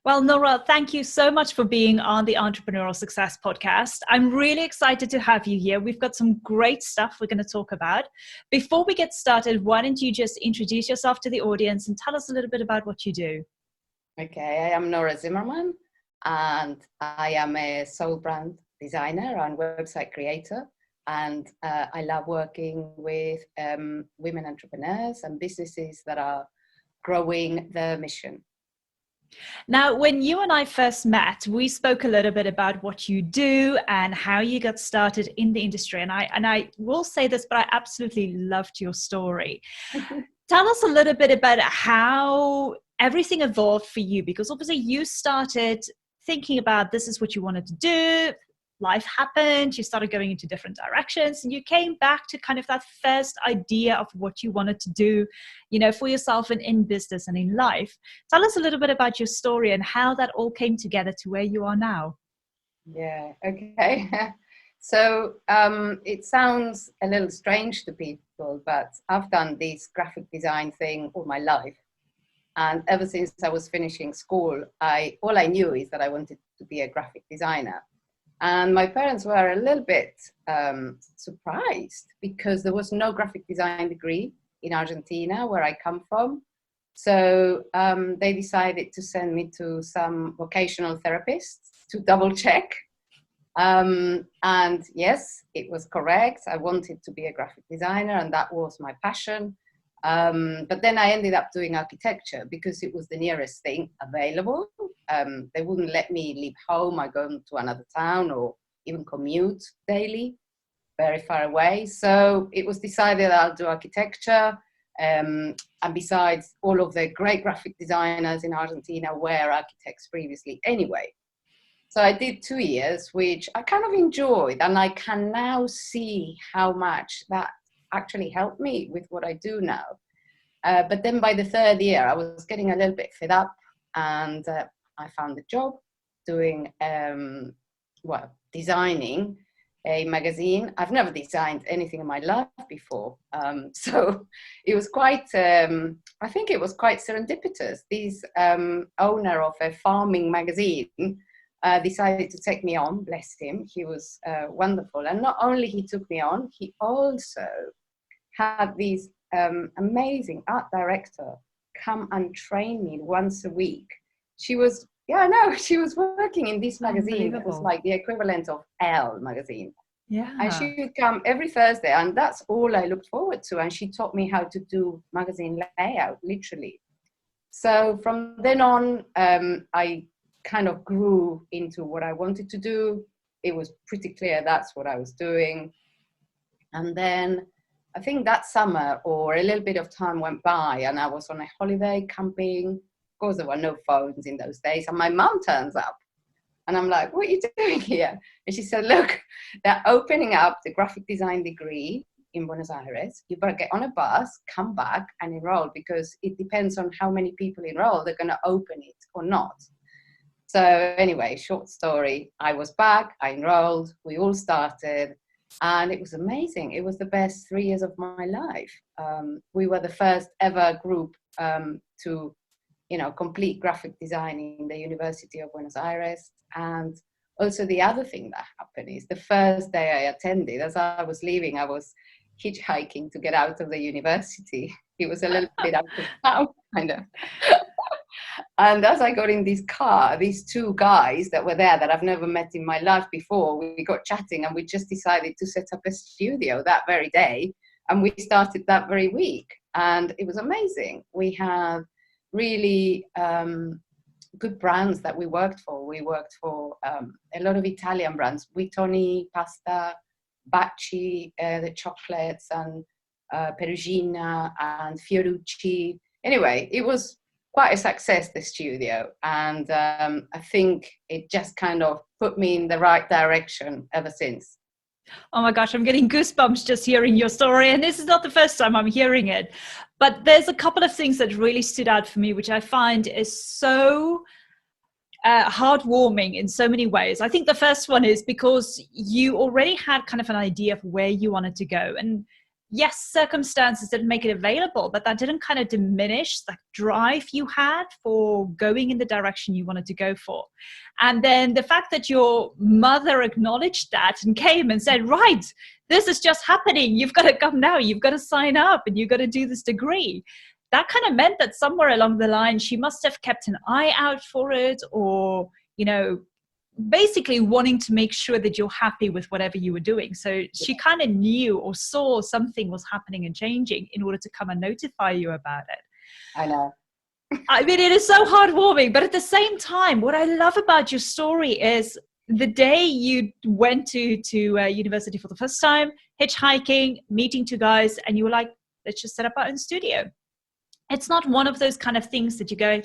Well, Nora, thank you so much for being on the Entrepreneurial Success Podcast. I'm really excited to have you here. We've got some great stuff we're going to talk about. Before we get started, why don't you just introduce yourself to the audience and tell us a little bit about what you do? Okay, I am Nora Zimerman, and I am a soul brand designer and website creator. And I love working with women entrepreneurs and businesses that are growing their mission. Now, when you and I first met, we spoke a little bit about what you do and how you got started in the industry. And I will say this, but I absolutely loved your story. Tell us a little bit about how everything evolved for you, because obviously you started thinking about this is what you wanted to do. Life happened, you started going into different directions, and you came back to kind of that first idea of what you wanted to do, for yourself and in business and in life. Tell us a little bit about your story and how that all came together to where you are now. Yeah, okay. So it sounds a little strange to people, but I've done this graphic design thing all my life. And ever since I was finishing school, all I knew is that I wanted to be a graphic designer. And my parents were a little bit surprised because there was no graphic design degree in Argentina, where I come from. So they decided to send me to some vocational therapists to double check. And yes, it was correct. I wanted to be a graphic designer, and that was my passion. But then I ended up doing architecture because it was the nearest thing available. They wouldn't let me leave home or go to another town or even commute daily, very far away. So it was decided I'll do architecture. And besides, all of the great graphic designers in Argentina were architects previously anyway. So I did 2 years, which I kind of enjoyed. And I can now see how much that actually helped me with what I do now. But then by the 3rd year, I was getting a little bit fed up, and I found a job doing, designing a magazine. I've never designed anything in my life before. So it was quite, I think it was quite serendipitous. This owner of a farming magazine decided to take me on, bless him. He was wonderful. And not only he took me on, he also had this amazing art director come and train me once a week. She was working in this magazine. It was like the equivalent of Elle magazine. Yeah. And she would come every Thursday, and that's all I looked forward to. And she taught me how to do magazine layout, literally. So from then on, I kind of grew into what I wanted to do. It was pretty clear that's what I was doing. And then I think that summer or a little bit of time went by, and I was on a holiday camping. Of course, there were no phones in those days. And my mum turns up, and I'm like, what are you doing here? And she said, look, they're opening up the graphic design degree in Buenos Aires. You better get on a bus, come back and enroll, because it depends on how many people enroll. They're going to open it or not. So anyway, short story, I was back, I enrolled, we all started. And it was amazing. It was the best 3 years of my life. We were the first ever group to, complete graphic design in the University of Buenos Aires. And also the other thing that happened is the first day I attended, as I was leaving, I was hitchhiking to get out of the university. It was a little bit out of town, kind of. And as I got in this car, these 2 guys that were there that I've never met in my life before, we got chatting, and we just decided to set up a studio that very day. And we started that very week. And it was amazing. We had really good brands that we worked for. We worked for a lot of Italian brands, Buitoni, pasta, Baci, the chocolates, and Perugina and Fiorucci. Anyway, it was quite a success, the studio, and I think it just kind of put me in the right direction ever since. Oh my gosh, I'm getting goosebumps just hearing your story, and this is not the first time I'm hearing it, but there's a couple of things that really stood out for me, which I find is so heartwarming in so many ways. I think the first one is because you already had kind of an idea of where you wanted to go, and yes, circumstances didn't make it available, but that didn't kind of diminish the drive you had for going in the direction you wanted to go for. And then the fact that your mother acknowledged that and came and said, right, this is just happening. You've got to come now. You've got to sign up and you've got to do this degree. That kind of meant that somewhere along the line, she must have kept an eye out for it, or, you know, basically wanting to make sure that you're happy with whatever you were doing. So she kind of knew or saw something was happening and changing in order to come and notify you about it. I know. I mean, it is so heartwarming, but at the same time, what I love about your story is the day you went to university for the first time, hitchhiking, meeting two guys, and you were like, let's just set up our own studio. It's not one of those kind of things that you go,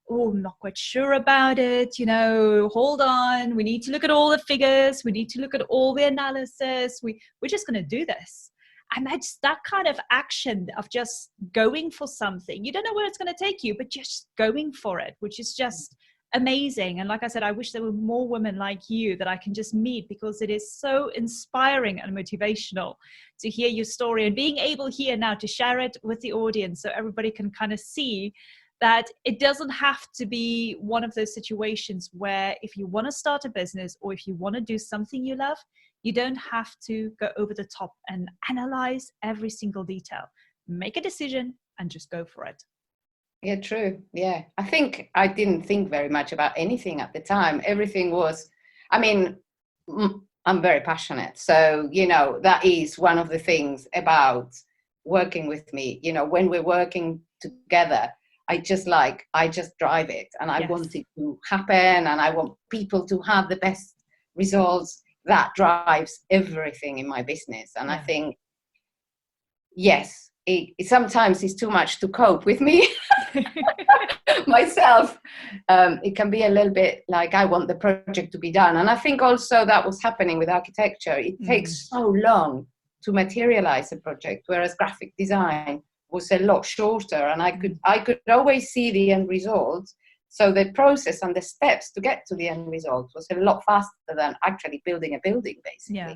oh, I'm not quite sure about it, you know, hold on, we need to look at all the figures, we need to look at all the analysis, we're just going to do this. And that's that kind of action of just going for something. You don't know where it's going to take you, but just going for it, which is just amazing. And like I said, I wish there were more women like you that I can just meet, because it is so inspiring and motivational to hear your story and being able here now to share it with the audience so everybody can kind of see that it doesn't have to be one of those situations where if you want to start a business or if you want to do something you love, you don't have to go over the top and analyze every single detail. Make a decision and just go for it. Yeah, true. Yeah. I think I didn't think very much about anything at the time. Everything was, I mean, I'm very passionate. So, you know, that is one of the things about working with me. You know, when we're working together, I just drive it, and I want it to happen, and I want people to have the best results. That drives everything in my business. And I think, yes, it sometimes is too much to cope with me myself. It can be a little bit like I want the project to be done. And I think also that was happening with architecture. It takes so long to materialize a project, whereas graphic design was a lot shorter, and I could always see the end result. So the process and the steps to get to the end result was a lot faster than actually building a building, basically. Yeah.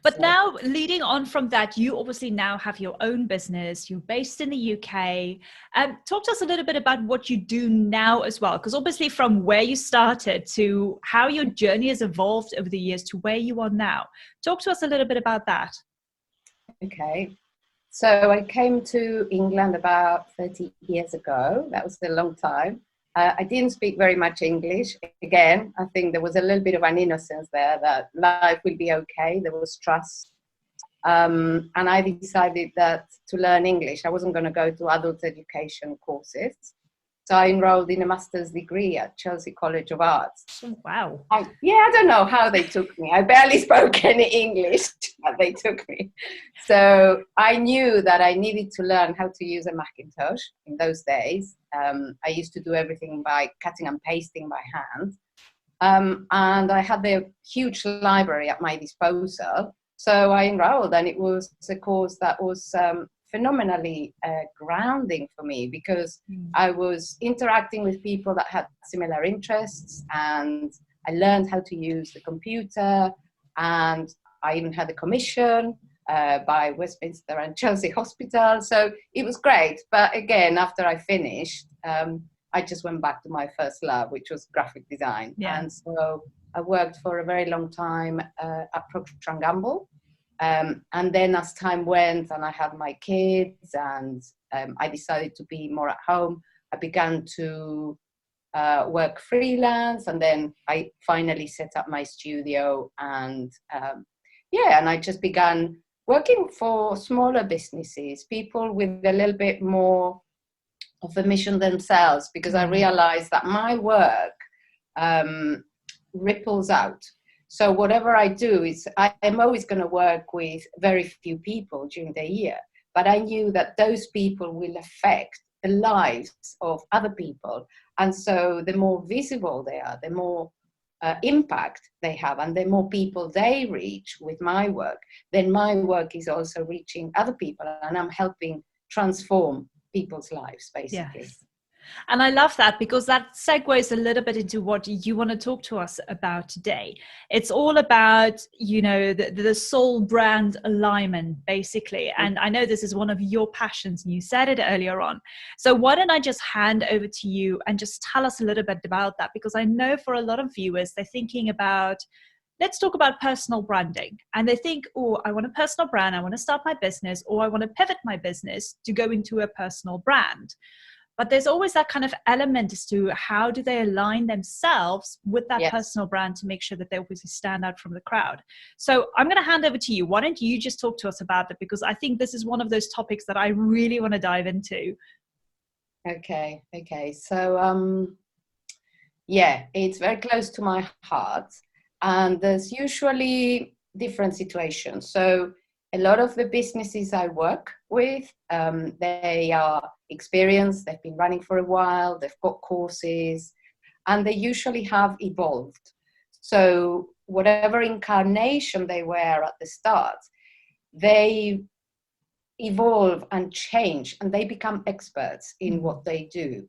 But now, leading on from that, you obviously now have your own business. You're based in the UK. Talk to us a little bit about what you do now as well, because obviously from where you started to how your journey has evolved over the years to where you are now. Talk to us a little bit about that. Okay. So I came to England about 30 years ago. That was a long time. I didn't speak very much English. Again, I think there was a little bit of an innocence there that life will be okay. There was trust. And I decided that to learn English, I wasn't going to go to adult education courses. So I enrolled in a master's degree at Chelsea College of Arts. Oh, wow. I don't know how they took me. I barely spoke any English, but they took me. So I knew that I needed to learn how to use a Macintosh in those days. I used to do everything by cutting and pasting by hand. And I had the huge library at my disposal. So I enrolled, and it was a course that was phenomenally grounding for me, because I was interacting with people that had similar interests, and I learned how to use the computer, and I even had a commission by Westminster and Chelsea Hospital. So it was great. But again, after I finished, I just went back to my first love, which was graphic design. Yeah. And so I worked for a very long time at Procter & Gamble. And then as time went and I had my kids and I decided to be more at home, I began to work freelance, and then I finally set up my studio, and and I just began working for smaller businesses, people with a little bit more of a mission themselves, because I realized that my work ripples out. So whatever I do is I'm always going to work with very few people during the year, but I knew that those people will affect the lives of other people. And so the more visible they are, the more impact they have, and the more people they reach with my work, then my work is also reaching other people, and I'm helping transform people's lives, basically. Yes. And I love that, because that segues a little bit into what you want to talk to us about today. It's all about, the soul brand alignment, basically. And I know this is one of your passions, and you said it earlier on. So why don't I just hand over to you and just tell us a little bit about that? Because I know for a lot of viewers, they're thinking about, let's talk about personal branding. And they think, oh, I want a personal brand. I want to start my business, or I want to pivot my business to go into a personal brand. But there's always that kind of element as to how do they align themselves with that Yes. personal brand to make sure that they obviously stand out from the crowd. So I'm going to hand over to you. Why don't you just talk to us about that? Because I think this is one of those topics that I really want to dive into. Okay. So, yeah, it's very close to my heart. And there's usually different situations. So a lot of the businesses I work with, they are experienced, they've been running for a while, they've got courses, and they usually have evolved. So whatever incarnation they were at the start, they evolve and change, and they become experts in what they do.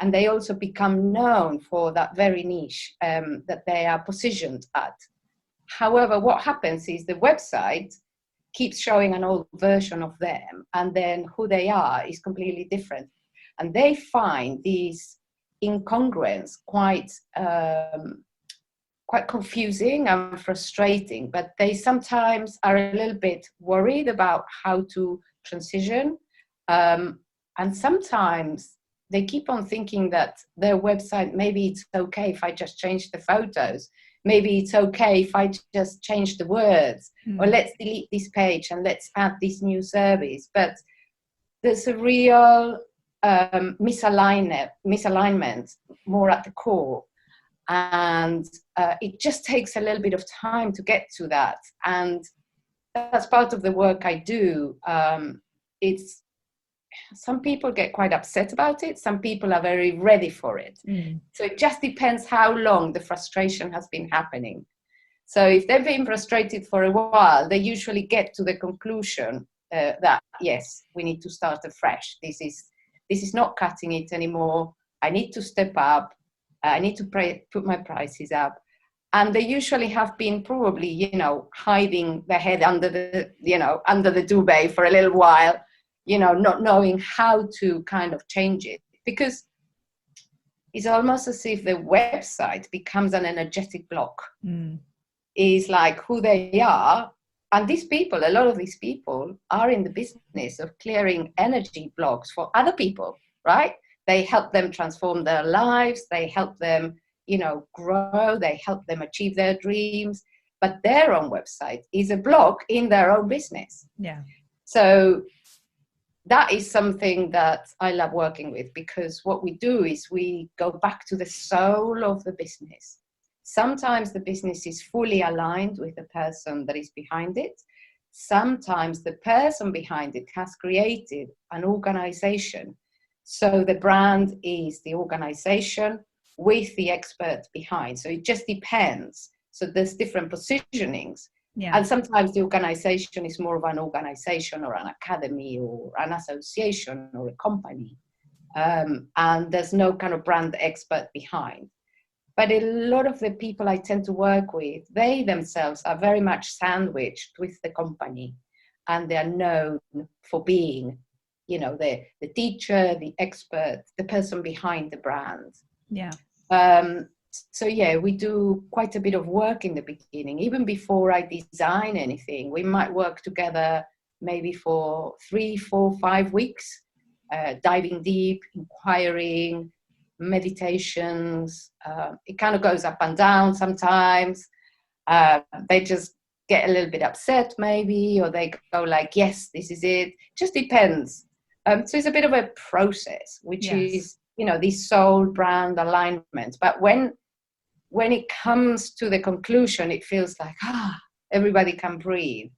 And they also become known for that very niche that they are positioned at. However, what happens is the website keeps showing an old version of them, and then who they are is completely different. And they find these incongruence quite confusing and frustrating, but they sometimes are a little bit worried about how to transition. And sometimes they keep on thinking that their website, maybe it's okay if I just change the photos. Maybe it's okay if I just change the words, or let's delete this page and let's add this new service. But there's a real misalignment more at the core. And it just takes a little bit of time to get to that. And that's part of the work I do. Some people get quite upset about it. Some people are very ready for it. So it just depends how long the frustration has been happening. So if they've been frustrated for a while, they usually get to the conclusion that, yes, we need to start afresh. This is not cutting it anymore. I need to step up. I need to put my prices up. And they usually have been probably, hiding their head under the duvet for a little while, not knowing how to kind of change it, because it's almost as if the website becomes an energetic block. Is like who they are. And a lot of these people are in the business of clearing energy blocks for other people, right? They help them transform their lives. They help them, grow. They help them achieve their dreams. But their own website is a block in their own business. Yeah. So that is something that I love working with, because what we do is we go back to the soul of the business. Sometimes the business is fully aligned with the person that is behind it. Sometimes the person behind it has created an organization. So the brand is the organization with the expert behind. So it just depends. So there's different positionings. Yeah. And sometimes the organization is more of an organization or an academy or an association or a company. And there's no kind of brand expert behind. But a lot of the people I tend to work with, they themselves are very much sandwiched with the company, and they're known for being, the teacher, the expert, the person behind the brand. Yeah. So yeah, we do quite a bit of work in the beginning. Even before I design anything, we might work together maybe for 3, 4, 5 weeks, diving deep, inquiring, meditations. It kind of goes up and down sometimes. They just get a little bit upset maybe, or they go like, yes, this is it. Just depends. So it's a bit of a process, which is, this soul brand alignment. But when it comes to the conclusion, it feels like, everybody can breathe.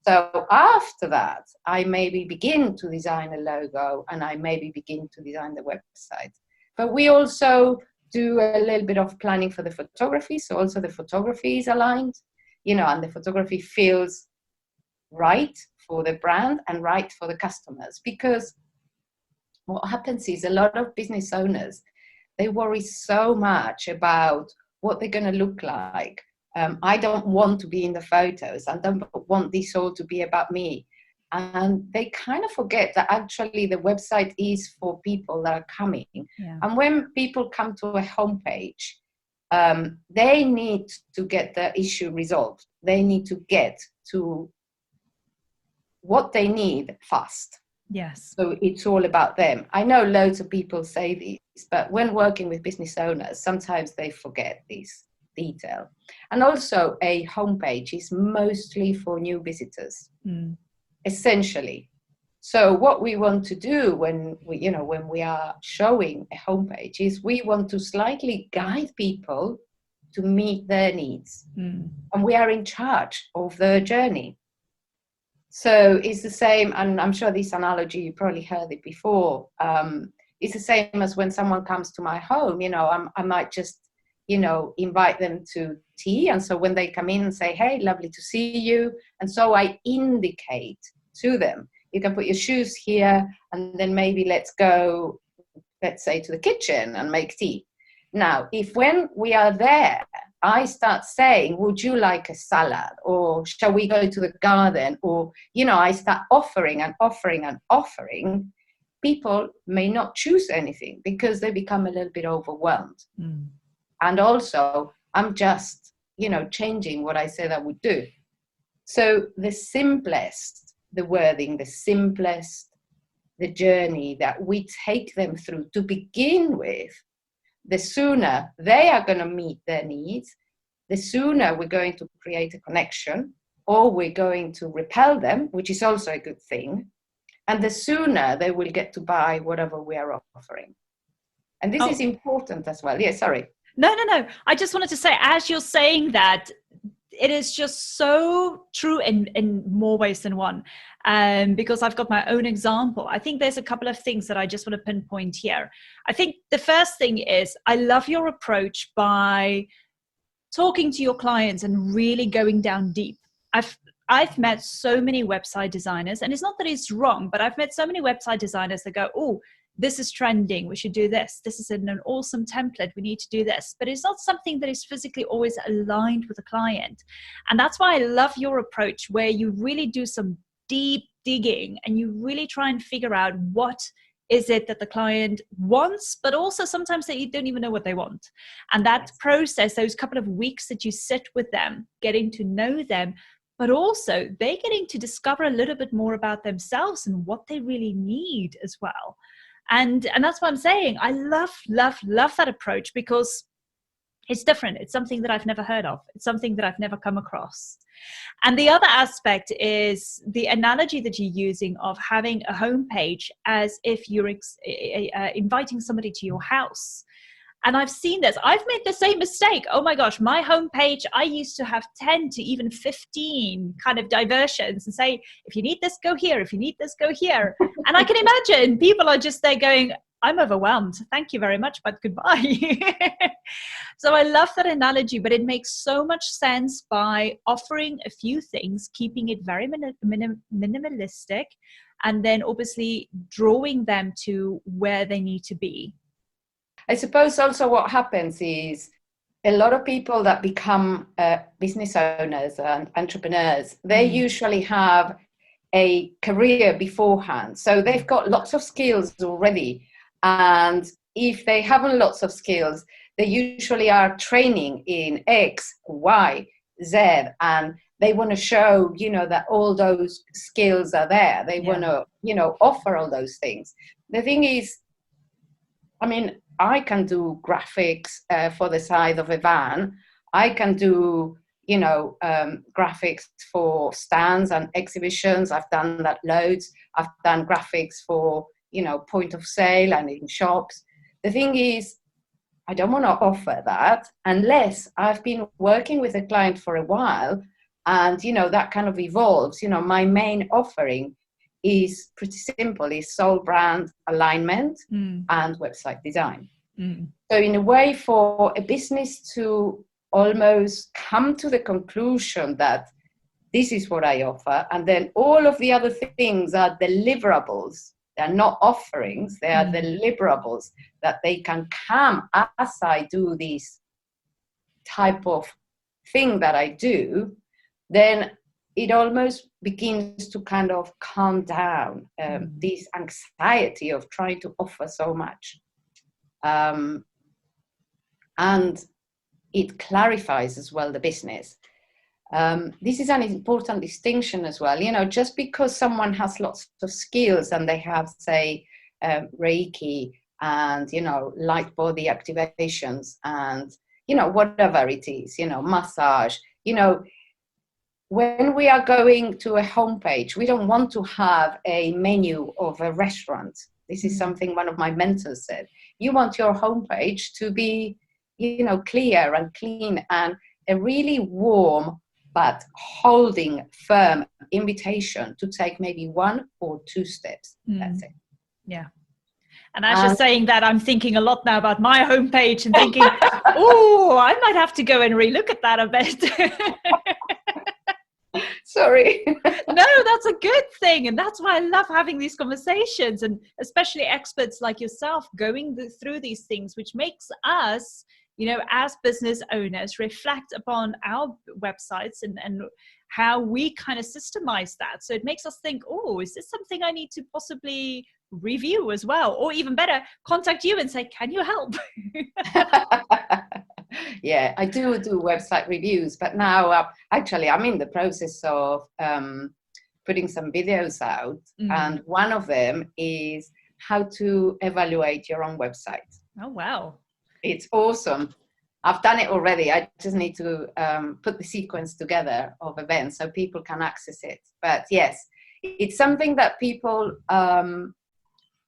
So after that, I maybe begin to design a logo, and I maybe begin to design the website. But we also do a little bit of planning for the photography. So also the photography is aligned, and the photography feels right for the brand and right for the customers. Because what happens is a lot of business owners, they worry so much about what they're going to look like. I don't want to be in the photos. I don't want this all to be about me. And they kind of forget that actually the website is for people that are coming. Yeah. And when people come to a homepage, they need to get the issue resolved. They need to get to what they need fast. Yes. So it's all about them. I know loads of people say this, but when working with business owners, sometimes they forget this detail. And also a homepage is mostly for new visitors, essentially. So what we want to do when we are showing a homepage is we want to slightly guide people to meet their needs. And we are in charge of their journey. So it's the same, and I'm sure this analogy, you probably heard it before. It's the same as when someone comes to my home, I might just, invite them to tea. And so when they come in and say, hey, lovely to see you. And so I indicate to them, you can put your shoes here, and then maybe let's go, let's say, to the kitchen and make tea. Now, if when we are there, I start saying, would you like a salad? Or shall we go to the garden? Or, I start offering and offering and offering, people may not choose anything because they become a little bit overwhelmed. And also, I'm just, changing what I said I would do. So the simplest, the wording, the simplest, the journey that we take them through to begin with, the sooner they are going to meet their needs, the sooner we're going to create a connection, or we're going to repel them, which is also a good thing, and the sooner they will get to buy whatever we are offering. And this is important as well. Yeah, sorry. No. I just wanted to say, as you're saying that, it is just so true in more ways than one. Because I've got my own example. I think there's a couple of things that I just want to pinpoint here. I think the first thing is, I love your approach by talking to your clients and really going down deep. I've met so many website designers, and it's not that it's wrong, but I've met so many website designers that go, oh, this is trending, we should do this. This is an awesome template, we need to do this. But it's not something that is physically always aligned with the client. And that's why I love your approach, where you really do some deep digging and you really try and figure out what is it that the client wants, but also sometimes they don't even know what they want. And that process, those couple of weeks that you sit with them, getting to know them, but also they're getting to discover a little bit more about themselves and what they really need as well. And that's what I'm saying. I love that approach, because it's different. It's something that I've never heard of. It's something that I've never come across. And the other aspect is the analogy that you're using of having a homepage as if you're inviting somebody to your house. And I've seen this. I've made the same mistake. Oh my gosh, my homepage, I used to have 10 to even 15 kind of diversions and say, if you need this, go here. If you need this, go here. And I can imagine people are just there going, I'm overwhelmed. Thank you very much, but goodbye. So I love that analogy, but it makes so much sense by offering a few things, keeping it very minimalistic, and then obviously drawing them to where they need to be. I suppose also what happens is a lot of people that become business owners and entrepreneurs, they usually have a career beforehand. So they've got lots of skills already. And if they haven't lots of skills, they usually are training in X, Y, Z, and they want to show, that all those skills are there. They want to, offer all those things. The thing is, I can do graphics for the side of a van. I can do, graphics for stands and exhibitions. I've done that loads. I've done graphics for, point of sale and in shops. The thing is, I don't want to offer that unless I've been working with a client for a while and, that kind of evolves. My main offering is pretty simple. It's soul brand alignment and website design. So in a way, for a business to almost come to the conclusion that this is what I offer, and then all of the other things are deliverables They are not offerings, they are deliverables that they can come as I do this type of thing that I do, then it almost begins to kind of calm down this anxiety of trying to offer so much. And it clarifies as well the business. This is an important distinction as well. You know, just because someone has lots of skills and they have, say, Reiki and, you know, light body activations and, you know, whatever it is, you know, massage, you know, when we are going to a homepage, we don't want to have a menu of a restaurant. This is something one of my mentors said. You want your homepage to be, you know, clear and clean and a really warm but holding firm invitation to take maybe 1 or 2 steps. That's it. Yeah. And as you're saying that, I'm thinking a lot now about my homepage and thinking, oh, I might have to go and relook at that a bit. Sorry. No, that's a good thing. And that's why I love having these conversations, and especially experts like yourself going through these things, which makes us, you know, as business owners, reflect upon our websites and how we kind of systemize that. So it makes us think, oh, is this something I need to possibly review as well? Or even better, contact you and say, can you help? Yeah, I do website reviews, but now actually I'm in the process of putting some videos out. And one of them is how to evaluate your own website. Oh, wow. It's awesome. I've done it already. I just need to put the sequence together of events so people can access it. But yes, it's something that people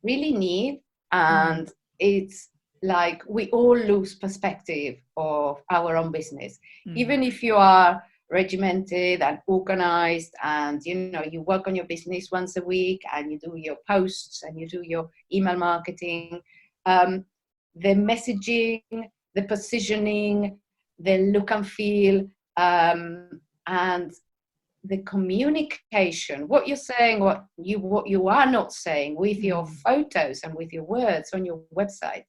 really need. And it's like we all lose perspective of our own business. Even if you are regimented and organized and, you know, you work on your business once a week and you do your posts and you do your email marketing, the messaging, the positioning, the look and feel, and the communication, what you're saying, what you are not saying with your photos and with your words on your website,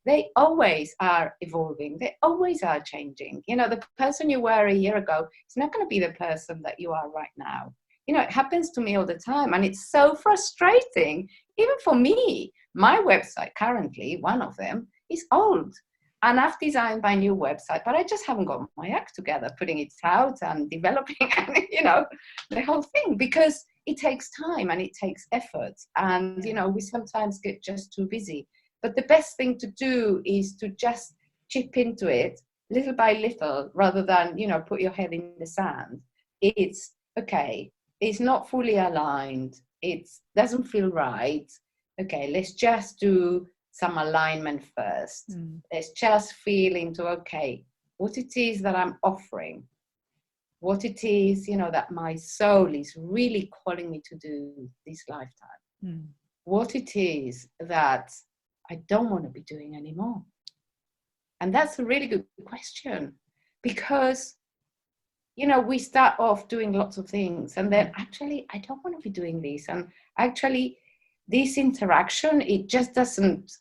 they always are evolving. They always are changing. You know, the person you were a year ago is not going to be the person that you are right now. You know, it happens to me all the time. And it's so frustrating, even for me. My website currently, one of them, is old. And I've designed my new website, but I just haven't got my act together, putting it out and developing, you know, the whole thing, because it takes time and it takes effort. And, you know, we sometimes get just too busy. But the best thing to do is to just chip into it little by little, rather than, you know, put your head in the sand. It's okay. It's not fully aligned. It doesn't feel right. Okay, let's just do some alignment first. Let's just feel into, okay, what it is that I'm offering, what it is, you know, that my soul is really calling me to do this lifetime, what it is that I don't want to be doing anymore. And that's a really good question, because, you know, we start off doing lots of things and then actually, I don't want to be doing this. And actually this interaction, it just doesn't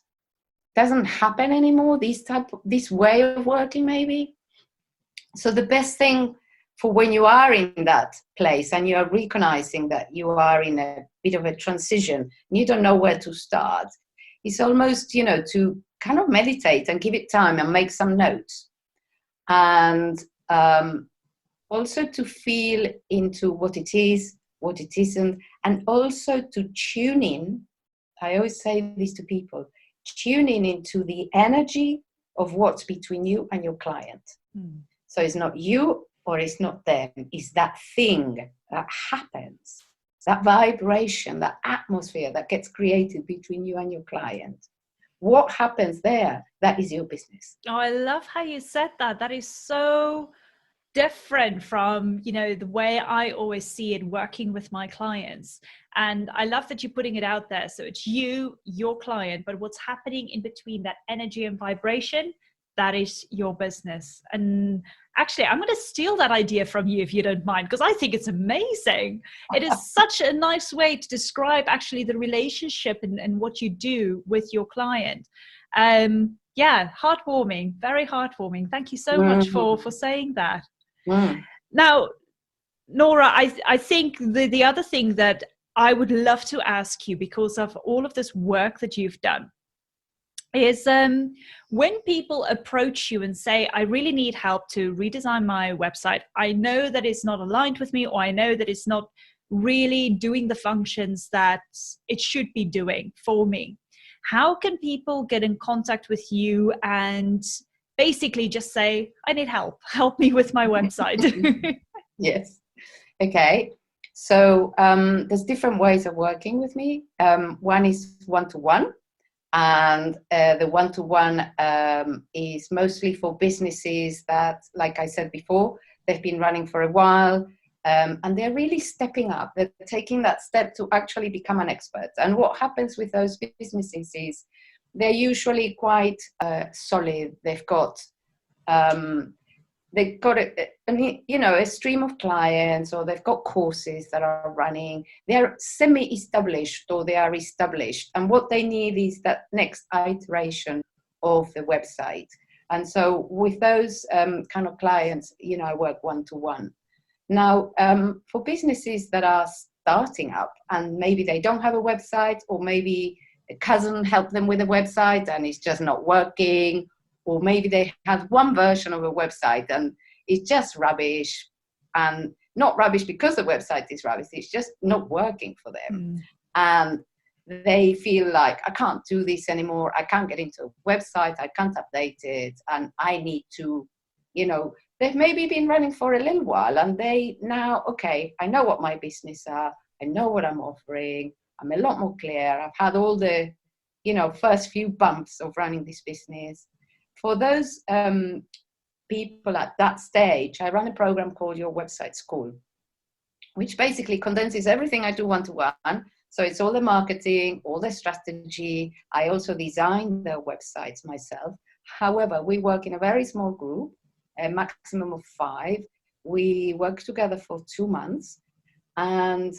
happen anymore, this way of working maybe. So the best thing for when you are in that place and you are recognizing that you are in a bit of a transition and you don't know where to start, is almost, you know, to kind of meditate and give it time and make some notes. And also to feel into what it is, what it isn't, and also to tune in. I always say this to people, tune in into the energy of what's between you and your client. So it's not you or it's not them, it's that thing that happens, that vibration, that atmosphere that gets created between you and your client. What happens there, that is your business. Oh, I love how you said that. That is so different from, you know, the way I always see it working with my clients. And I love that you're putting it out there. So it's you, your client, but what's happening in between, that energy and vibration, that is your business. And actually, I'm going to steal that idea from you if you don't mind, because I think it's amazing. It is such a nice way to describe actually the relationship and what you do with your client. Yeah, heartwarming, very heartwarming. Thank you so much for saying that. Now, Nora, I think the other thing that I would love to ask you, because of all of this work that you've done, is when people approach you and say, I really need help to redesign my website. I know that it's not aligned with me, or I know that it's not really doing the functions that it should be doing for me. How can people get in contact with you and basically just say, I need help me with my website? Yes. Okay. So there's different ways of working with me. One is one-to-one. And the one-to-one is mostly for businesses that, like I said before, they've been running for a while, and they're really stepping up. They're taking that step to actually become an expert. And what happens with those businesses is they're usually quite solid. They've got a stream of clients, or they've got courses that are running. They're semi-established, or they are established, and what they need is that next iteration of the website. And so with those kind of clients, I work one-to-one. Now, for businesses that are starting up and maybe they don't have a website, or maybe a cousin helped them with a website and it's just not working, or maybe they have one version of a website and it's just rubbish, and not rubbish because the website is rubbish, it's just not working for them. And they feel like, I can't do this anymore, I can't get into a website, I can't update it, and I need to, they've maybe been running for a little while, and they now, okay, I know what my business are, I know what I'm offering, I'm a lot more clear, I've had all the, first few bumps of running this business. For those people at that stage, I run a program called Your Website School, which basically condenses everything I do one-to-one. So it's all the marketing, all the strategy. I also design the websites myself. However, we work in a very small group, a maximum of 5. We work together for 2 months. And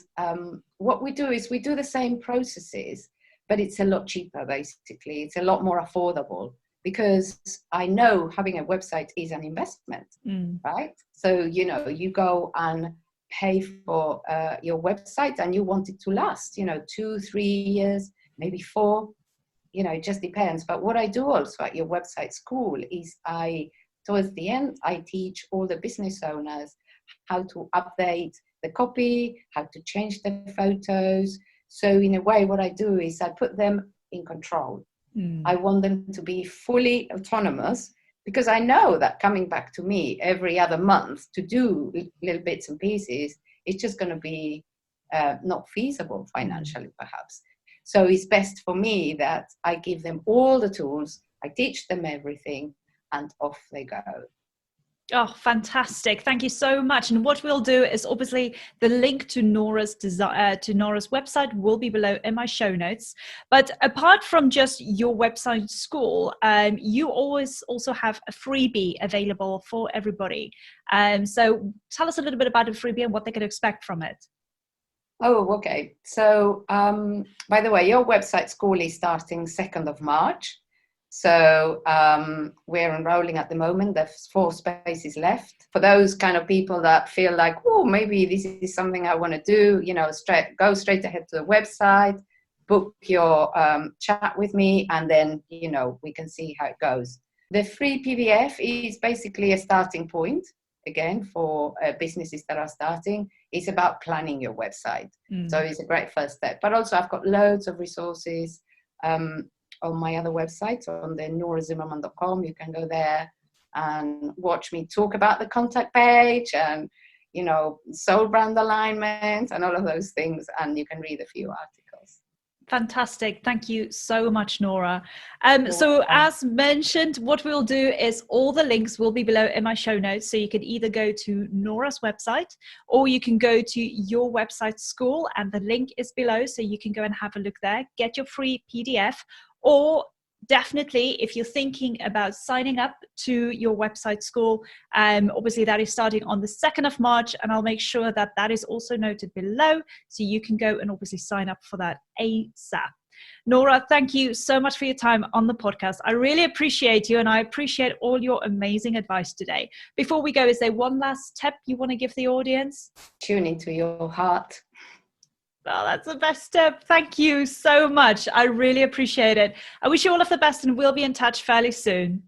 what we do is we do the same processes, but it's a lot cheaper, basically. It's a lot more affordable, because I know having a website is an investment, right? So, you go and pay for your website, and you want it to last, 2, 3 years, maybe 4, it just depends. But what I do also at Your Website School is towards the end, I teach all the business owners how to update the copy, how to change the photos. So in a way, what I do is I put them in control. I want them to be fully autonomous, because I know that coming back to me every other month to do little bits and pieces, it's just going to be not feasible financially, perhaps. So it's best for me that I give them all the tools, I teach them everything, and off they go. Oh, fantastic. Thank you so much. And what we'll do is, obviously the link to Nora's website will be below in my show notes. But apart from just Your Website School, you always also have a freebie available for everybody. So tell us a little bit about the freebie and what they can expect from it. Oh, okay. So by the way, Your Website School is starting 2nd of March. So we're enrolling at the moment. There's 4 spaces left. For those kind of people that feel like, oh, maybe this is something I want to do, go straight ahead to the website, book your chat with me, and then, we can see how it goes. The free PDF is basically a starting point, again, for businesses that are starting. It's about planning your website. So it's a great first step. But also I've got loads of resources on my other website, on the norazimerman.com. You can go there and watch me talk about the contact page and, soul brand alignment and all of those things. And you can read a few articles. Fantastic. Thank you so much, Nora. So as mentioned, what we'll do is all the links will be below in my show notes. So you can either go to Nora's website, or you can go to Your Website School, and the link is below. So you can go and have a look there, get your free PDF, or definitely, if you're thinking about signing up to your website school, obviously that is starting on the 2nd of March, and I'll make sure that that is also noted below, so you can go and obviously sign up for that ASAP. Nora, thank you so much for your time on the podcast. I really appreciate you, and I appreciate all your amazing advice today. Before we go, is there one last tip you want to give the audience? Tune into your heart. Well, that's the best tip. Thank you so much. I really appreciate it. I wish you all of the best, and we'll be in touch fairly soon.